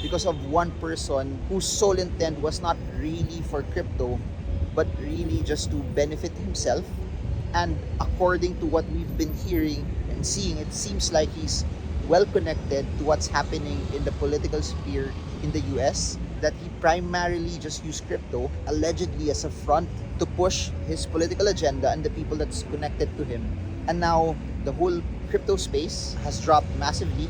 because of one person whose sole intent was not really for crypto, but really just to benefit himself. And according to what we've been hearing and seeing, it seems like he's well connected to what's happening in the political sphere in the US, that he primarily just used crypto allegedly as a front to push his political agenda and the people that's connected to him. And now the whole crypto space has dropped massively.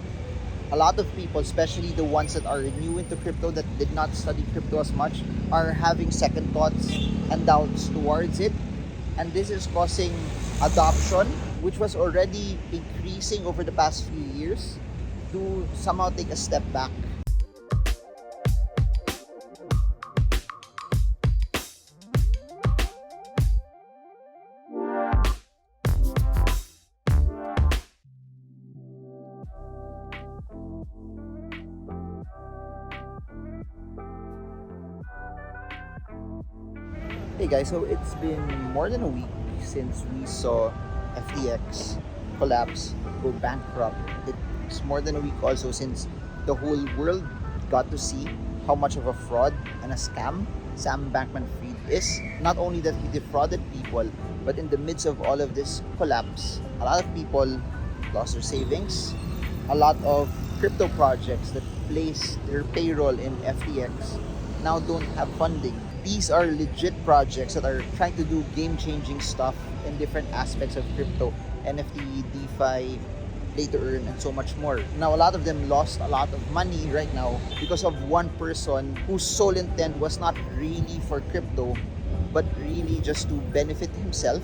A lot of people, especially the ones that are new into crypto that did not study crypto as much, are having second thoughts and doubts towards it. And this is causing adoption, which was already increasing over the past few years, to somehow take a step back. Hey guys, so it's been more than a week since we saw FTX collapse, go bankrupt. It's more than a week also since the whole world got to see how much of a fraud and a scam Sam Bankman-Fried is. Not only that he defrauded people, but in the midst of all of this collapse, a lot of people lost their savings. A lot of crypto projects that place their payroll in FTX now don't have funding. These are legit projects that are trying to do game-changing stuff in different aspects of crypto, NFT, DeFi, play to earn, and so much more. Now, a lot of them lost a lot of money right now because of one person whose sole intent was not really for crypto, but really just to benefit himself.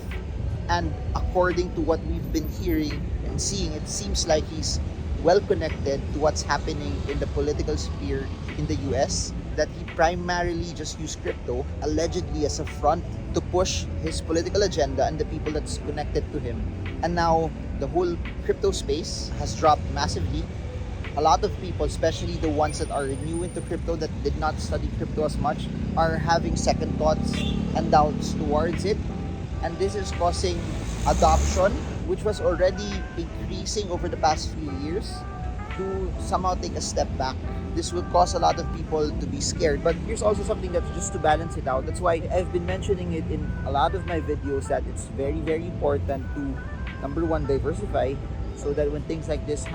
And according to what we've been hearing and seeing, it seems like he's well connected to what's happening in the political sphere in the US, that he primarily just used crypto allegedly as a front to push his political agenda and the people that's connected to him. And now the whole crypto space has dropped massively. A lot of people, especially the ones that are new into crypto that did not study crypto as much, are having second thoughts and doubts towards it. And this is causing adoption, which was already increasing over the past few years, to somehow take a step back. This will cause a lot of people to be scared. But here's also something that's just to balance it out. That's why I've been mentioning it in a lot of my videos, that it's very, very important to, number one, diversify, so that when things like this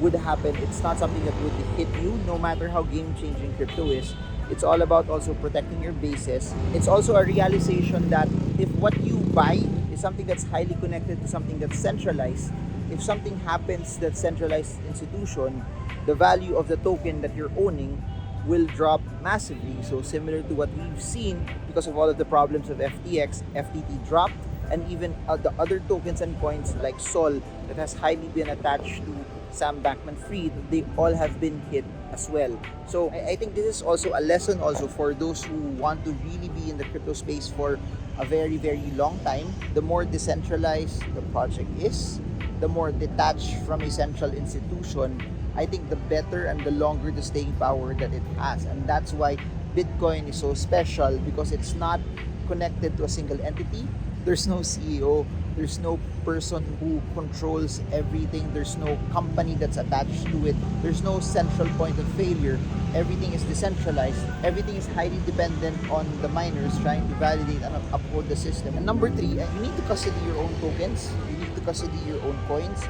would happen, it's not something that would hit you, no matter how game-changing crypto is. It's all about also protecting your bases. It's also a realization that if what you buy is something that's highly connected to something that's centralized, if something happens to that centralized institution, the value of the token that you're owning will drop massively. So similar to what we've seen because of all of the problems of FTX, FTT dropped, and even the other tokens and coins like Sol that has highly been attached to Sam Bankman-Fried, they all have been hit as well. So I think this is also a lesson also for those who want to really be in the crypto space for a very, very long time. The more decentralized the project is, the more detached from a central institution, I think the better and the longer the staying power that it has. And that's why Bitcoin is so special, because it's not connected to a single entity. There's no CEO, there's no person who controls everything, there's no company that's attached to it, there's no central point of failure. Everything is decentralized, everything is highly dependent on the miners trying to validate and uphold the system. And number three, you need to custody your own tokens, you need to custody your own coins.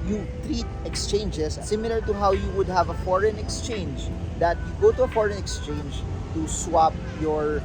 You treat exchanges similar to how you would have a foreign exchange, that you go to a foreign exchange to swap your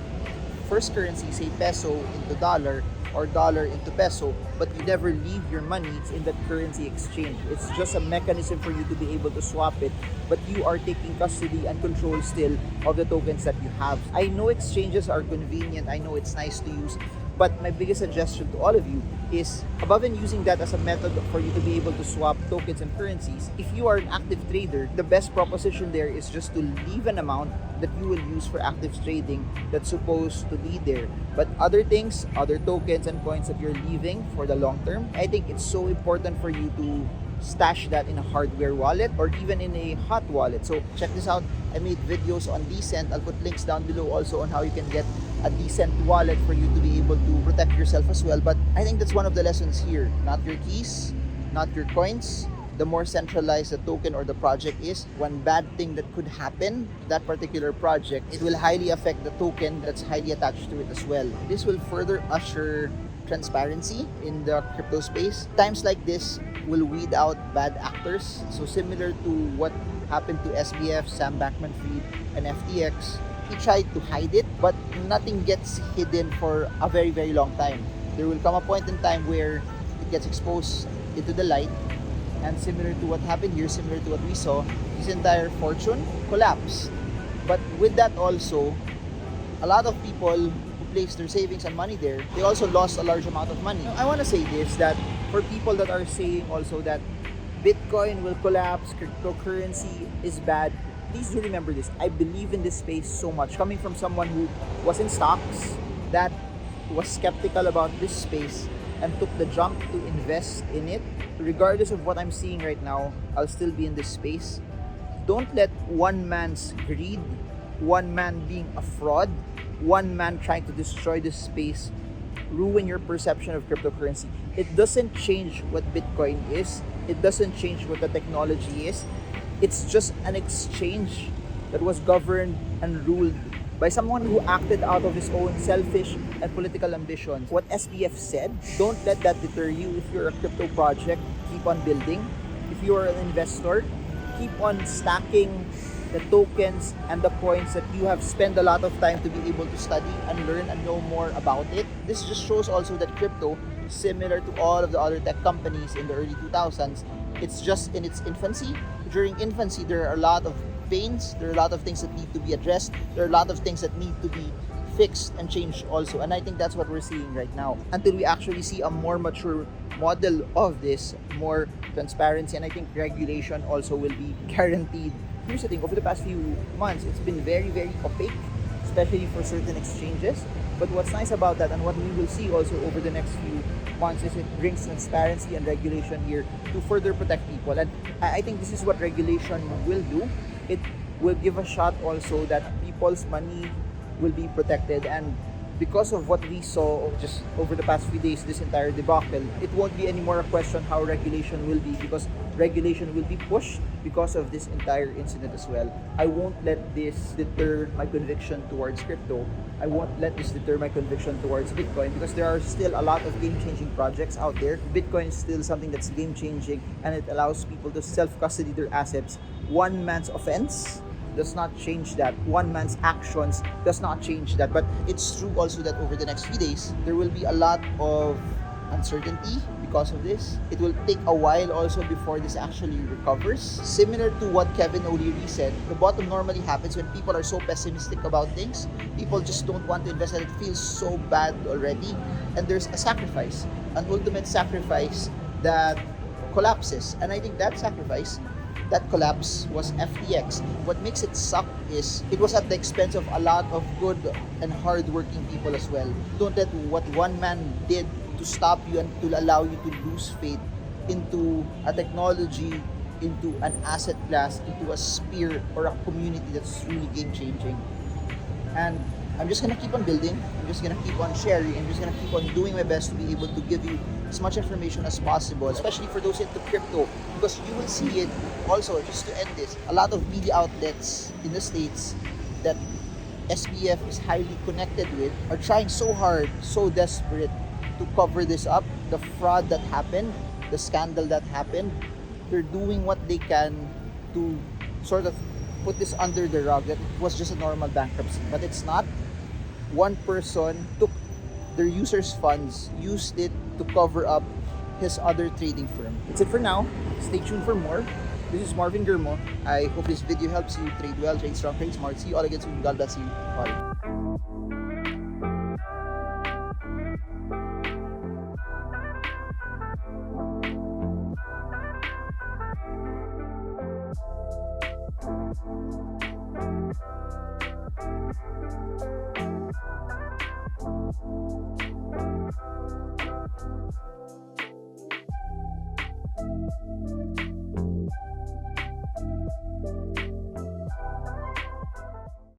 first currency, say peso into dollar, or dollar into peso, but you never leave your money in that currency exchange. It's just a mechanism for you to be able to swap it, but you are taking custody and control still of the tokens that you have. I know exchanges are convenient, I know it's nice to use, but my biggest suggestion to all of you is, above and using that as a method for you to be able to swap tokens and currencies, if you are an active trader, the best proposition there is just to leave an amount that you will use for active trading that's supposed to be there. But other things, other tokens and coins that you're leaving for the long term, I think it's so important for you to stash that in a hardware wallet or even in a hot wallet. So check this out. I made videos on Decent. I'll put links down below also on how you can get a decent wallet for you to be able to protect yourself as well. But I think that's one of the lessons here. Not your keys, not your coins, the more centralized the token or the project is, one bad thing that could happen, that particular project, it will highly affect the token that's highly attached to it as well. This will further usher transparency in the crypto space. Times like this will weed out bad actors. So similar to what happened to SBF, Sam Bankman-Fried, and FTX, he tried to hide it, but nothing gets hidden for a very, very long time. There will come a point in time where it gets exposed into the light, and similar to what happened here, similar to what we saw, his entire fortune collapsed. But with that also, a lot of people who placed their savings and money there, they also lost a large amount of money. I want to say this, that for people that are saying also that Bitcoin will collapse, cryptocurrency is bad, please do remember this. I believe in this space so much. Coming from someone who was in stocks, that was skeptical about this space and took the jump to invest in it, regardless of what I'm seeing right now, I'll still be in this space. Don't let one man's greed, one man being a fraud, one man trying to destroy this space ruin your perception of cryptocurrency. It doesn't change what Bitcoin is. It doesn't change what the technology is. It's just an exchange that was governed and ruled by someone who acted out of his own selfish and political ambitions. What SBF said, don't let that deter you. If you're a crypto project, keep on building. If you're an investor, keep on stacking the tokens and the coins that you have spent a lot of time to be able to study and learn and know more about it. This just shows also that crypto, similar to all of the other tech companies in the early 2000s, it's just in its infancy. During infancy, there are a lot of pains, there are a lot of things that need to be addressed, there are a lot of things that need to be fixed and changed also. And I think that's what we're seeing right now. Until we actually see a more mature model of this, more transparency, and I think regulation also will be guaranteed. Here's the thing, over the past few months, it's been very, very opaque, especially for certain exchanges. But what's nice about that, and what we will see also over the next few months, is it brings transparency and regulation here to further protect people. And I think this is what regulation will do. It will give a shot also that people's money will be protected. And because of what we saw just over the past few days, this entire debacle, it won't be anymore a question how regulation will be, because regulation will be pushed because of this entire incident as well. I won't let this deter my conviction towards crypto. I won't let this deter my conviction towards Bitcoin, because there are still a lot of game-changing projects out there. Bitcoin is still something that's game-changing, and it allows people to self-custody their assets. One man's offense does not change that. One man's actions does not change that. But it's true also that over the next few days, there will be a lot of uncertainty because of this. It will take a while also before this actually recovers. Similar to what Kevin O'Leary said, the bottom normally happens when people are so pessimistic about things. People just don't want to invest, and it feels so bad already. And there's a sacrifice, an ultimate sacrifice that collapses. And I think that sacrifice, that collapse, was FTX. What makes it suck is it was at the expense of a lot of good and hard-working people as well. Don't let what one man did to stop you and to allow you to lose faith into a technology, into an asset class, into a sphere or a community that's really game-changing. And I'm just gonna keep on building. I'm just gonna keep on sharing. I'm just gonna keep on doing my best to be able to give you as much information as possible, especially for those into crypto, because you will see it also. Just to end this, a lot of media outlets in the States that SBF is highly connected with are trying so hard, so desperate to cover this up, the fraud that happened, the scandal that happened. They're doing what they can to sort of put this under the rug, that it was just a normal bankruptcy, but it's not. One person took their users' funds, used it to cover up his other trading firm. That's it for now. Stay tuned for more. This is marvingermo. I hope this video helps you trade well, trade strong, trade smart. See you all again soon. God bless you. Bye.